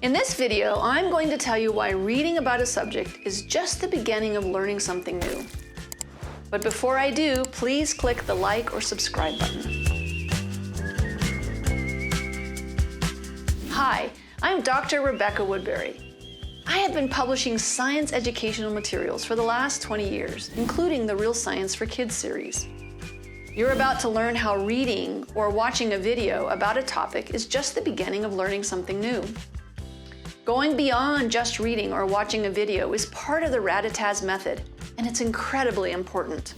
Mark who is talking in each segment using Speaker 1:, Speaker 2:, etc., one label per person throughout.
Speaker 1: In this video, I'm going to tell you why reading about a subject is just the beginning of learning something new. But before I do, please click the like or subscribe button. Hi, I'm Dr. Rebecca Woodbury. I have been publishing science educational materials for the last 20 years, including the Real Science for Kids series. You're about to learn how reading or watching a video about a topic is just the beginning of learning something new. Going beyond just reading or watching a video is part of the RATATAZ method, and it's incredibly important.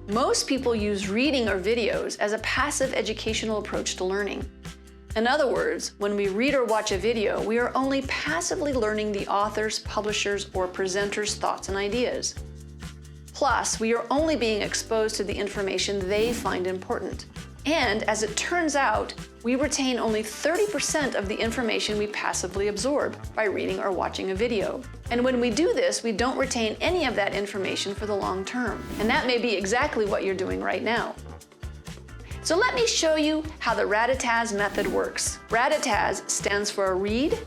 Speaker 1: Most people use reading or videos as a passive educational approach to learning. In other words, when we read or watch a video, we are only passively learning the author's, publisher's, or presenter's thoughts and ideas. Plus, we are only being exposed to the information they find important. And as it turns out, we retain only 30% of the information we passively absorb by reading or watching a video. And when we do this, we don't retain any of that information for the long term. And that may be exactly what you're doing right now. So let me show you how the RATATAZ method works. RATATAZ stands for read,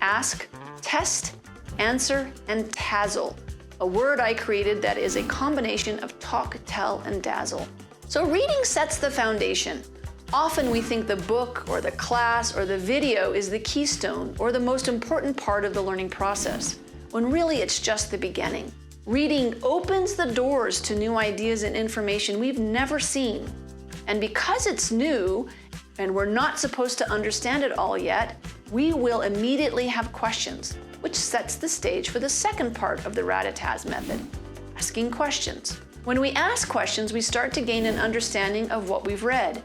Speaker 1: ask, test, answer, and Tazzle, a word I created that is a combination of talk, tell, and dazzle. So reading sets the foundation. Often we think the book or the class or the video is the keystone or the most important part of the learning process, when really it's just the beginning. Reading opens the doors to new ideas and information we've never seen. And because it's new, and we're not supposed to understand it all yet, we will immediately have questions, which sets the stage for the second part of the RATATAZ method, asking questions. When we ask questions, we start to gain an understanding of what we've read.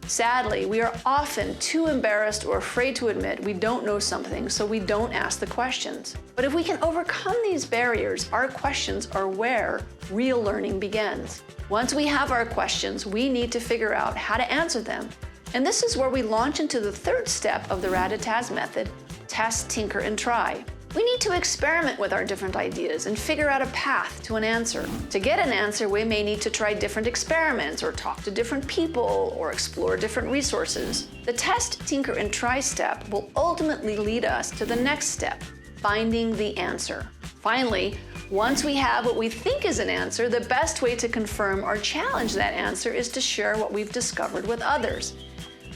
Speaker 1: Sadly, we are often too embarrassed or afraid to admit we don't know something, so we don't ask the questions. But if we can overcome these barriers, our questions are where real learning begins. Once we have our questions, we need to figure out how to answer them. And this is where we launch into the third step of the RATATAZ method, test, tinker, and try. We need to experiment with our different ideas and figure out a path to an answer. To get an answer, we may need to try different experiments or talk to different people or explore different resources. The test, tinker, and try step will ultimately lead us to the next step, finding the answer. Finally, once we have what we think is an answer, the best way to confirm or challenge that answer is to share what we've discovered with others.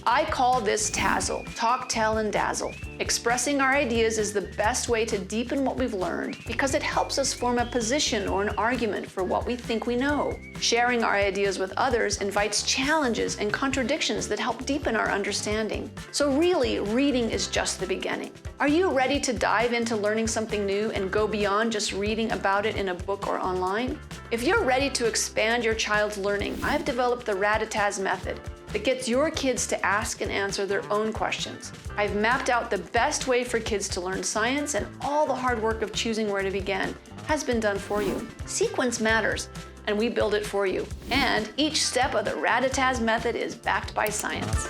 Speaker 1: I call this Tazzle, talk, tell, and dazzle. Expressing our ideas is the best way to deepen what we've learned because it helps us form a position or an argument for what we think we know. Sharing our ideas with others invites challenges and contradictions that help deepen our understanding. So really, reading is just the beginning. Are you ready to dive into learning something new and go beyond just reading about it in a book or online? If you're ready to expand your child's learning, I've developed the RATATAZ method that gets your kids to ask and answer their own questions. I've mapped out the best way for kids to learn science, and all the hard work of choosing where to begin has been done for you. Sequence matters, and we build it for you. And each step of the RATATAZ method is backed by science.